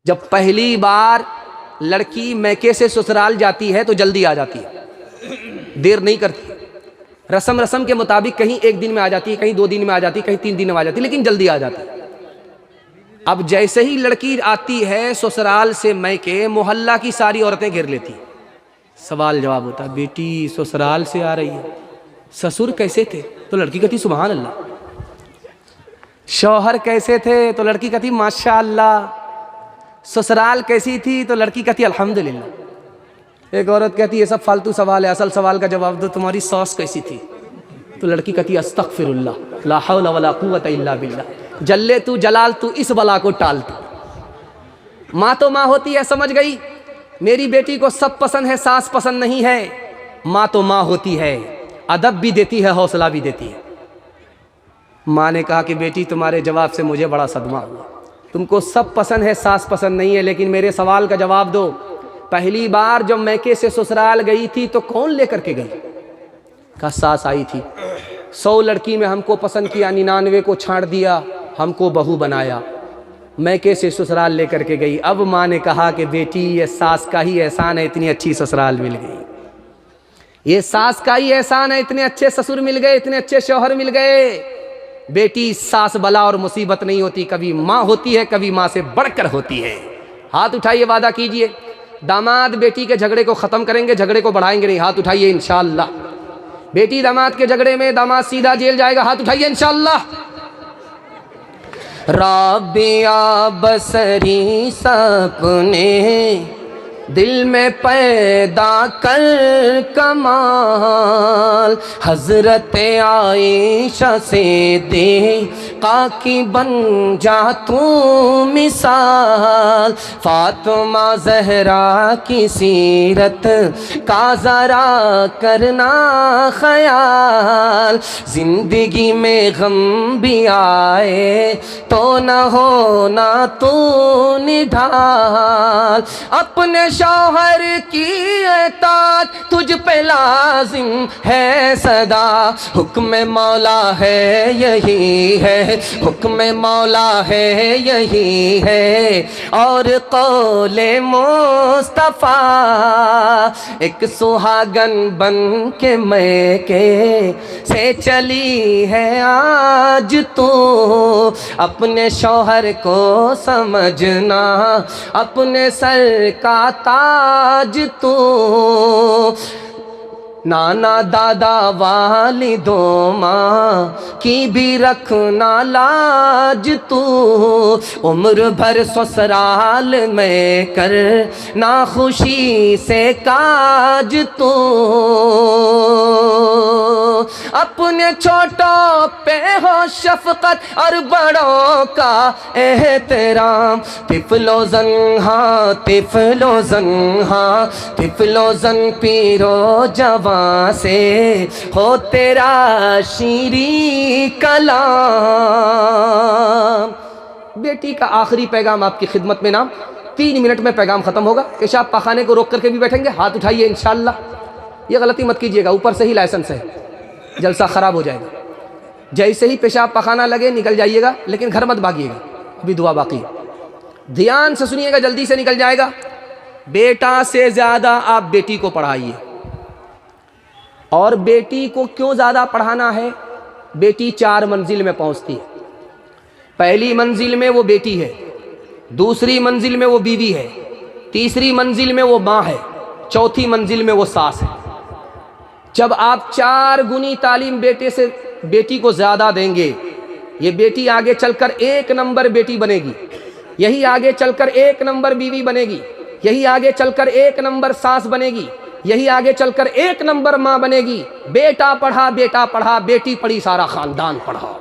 جب پہلی بار لڑکی میکے سے سسرال جاتی ہے تو جلدی آ جاتی ہے، دیر نہیں کرتی۔ رسم کے مطابق کہیں ایک دن میں آ جاتی ہے، کہیں 2 دن میں آ جاتی ہے، کہیں 3 دن میں آ جاتی ہے، لیکن جلدی آ جاتی ہے۔ اب جیسے ہی لڑکی آتی ہے سسرال سے میکے، محلہ کی ساری عورتیں گھیر لیتی ہیں۔ سوال جواب ہوتا ہے، بیٹی سسرال سے آ رہی ہے، سسر کیسے تھے؟ تو لڑکی کہتی سبحان اللہ۔ شوہر کیسے تھے؟ تو لڑکی کہتی ماشاء اللہ۔ سسرال کیسی تھی؟ تو لڑکی کہتی الحمدللہ۔ ایک عورت کہتی یہ سب فالتو سوال ہے، اصل سوال کا جواب دو، تمہاری ساس کیسی تھی؟ تو لڑکی کہتی استغفر اللہ، لا حول ولا قوت الا باللہ، جلے تو جلال تو اس بلا کو ٹال تو۔ ماں تو ماں ہوتی ہے، سمجھ گئی؟ میری بیٹی کو سب پسند ہے، ساس پسند نہیں ہے۔ ماں تو ماں ہوتی ہے، ادب بھی دیتی ہے، حوصلہ بھی دیتی ہے۔ ماں نے کہا کہ بیٹی تمہارے جواب سے مجھے بڑا صدمہ ہوا، تم کو سب پسند ہے، ساس پسند نہیں ہے، لیکن میرے سوال کا جواب دو، پہلی بار جب میکے سے سسرال گئی تھی تو کون لے کر کے گئی؟ کہا ساس آئی تھی، 100 لڑکی میں ہم کو پسند کیا، 99 کو چھاڑ دیا، ہم کو بہو بنایا، میکے سے سسرال لے کر کے گئی۔ اب ماں نے کہا کہ بیٹی یہ ساس کا ہی احسان ہے، اتنی اچھی سسرال مل گئی، یہ ساس کا ہی احسان ہے، اتنے اچھے سسر مل گئے، اتنے اچھے شوہر مل گئے۔ بیٹی ساس بلا اور مصیبت نہیں ہوتی، کبھی ماں ہوتی ہے، کبھی ماں سے بڑھ کر ہوتی ہے۔ ہاتھ اٹھائیے، وعدہ کیجئے داماد بیٹی کے جھگڑے کو ختم کریں گے، جھگڑے کو بڑھائیں گے نہیں۔ ہاتھ اٹھائیے انشاءاللہ۔ بیٹی داماد کے جھگڑے میں داماد سیدھا جیل جائے گا، ہاتھ اٹھائیے انشاءاللہ۔ رابعہ بصری سپنے دل میں پیدا کر کمال، حضرت عائشہ سے دیقا کی بن جا تو مثال، فاطمہ زہرا کی سیرت کا ذرا کرنا خیال، زندگی میں غم بھی آئے تو نہ ہونا تو نڈھال، اپنے شوہر کی اطاعت تجھ پہ لازم ہے صدا، حکم مولا ہے یہی ہے، حکم مولا ہے یہی ہے، اور قول مصطفیٰ ایک سہاگن بن کے میکے سے چلی ہے آج تو، اپنے شوہر کو سمجھنا اپنے سر کا تاج تو، نانا دادا والدوں ماں کی بھی رکھنا لاج تو، عمر بھر سسرال میں کرنا خوشی سے کاج تو، اپنے چھوٹوں پہ ہو شفقت اور بڑوں کا احترام، طفل و زنہاں طفل و زنہاں طفل و زن پیرو جوان سے ہو تیرا شیریں کلام۔ بیٹی کا آخری پیغام آپ کی خدمت میں نام، 3 منٹ میں پیغام ختم ہوگا۔ پیشاب پاخانے کو روک کر کے بھی بیٹھیں گے، ہاتھ اٹھائیے انشاءاللہ۔ یہ غلطی مت کیجیے گا، اوپر سے ہی لائسنس ہے، جلسہ خراب ہو جائے گا۔ جیسے ہی پیشاب پاخانہ لگے نکل جائیے گا، لیکن گھر مت بھاگیے گا، ابھی دعا باقی ہے۔ دھیان سے سنیے گا، جلدی سے نکل جائے گا۔ بیٹا سے زیادہ آپ بیٹی کو پڑھائیے۔ اور بیٹی کو کیوں زیادہ پڑھانا ہے؟ بیٹی 4 منزل میں پہنچتی ہے۔ پہلی منزل میں وہ بیٹی ہے، دوسری منزل میں وہ بیوی ہے، تیسری منزل میں وہ ماں ہے، چوتھی منزل میں وہ ساس ہے۔ جب آپ 4 گنی تعلیم بیٹی کو زیادہ دیں گے، یہ بیٹی آگے چل کر 1 نمبر بیٹی بنے گی، یہی آگے چل کر 1 نمبر بیوی بنے گی، یہی آگے چل کر 1 نمبر ساس بنے گی، یہی آگے چل کر 1 نمبر ماں بنے گی۔ بیٹا پڑھا، بیٹا پڑھا، بیٹی پڑھی، سارا خاندان پڑھا۔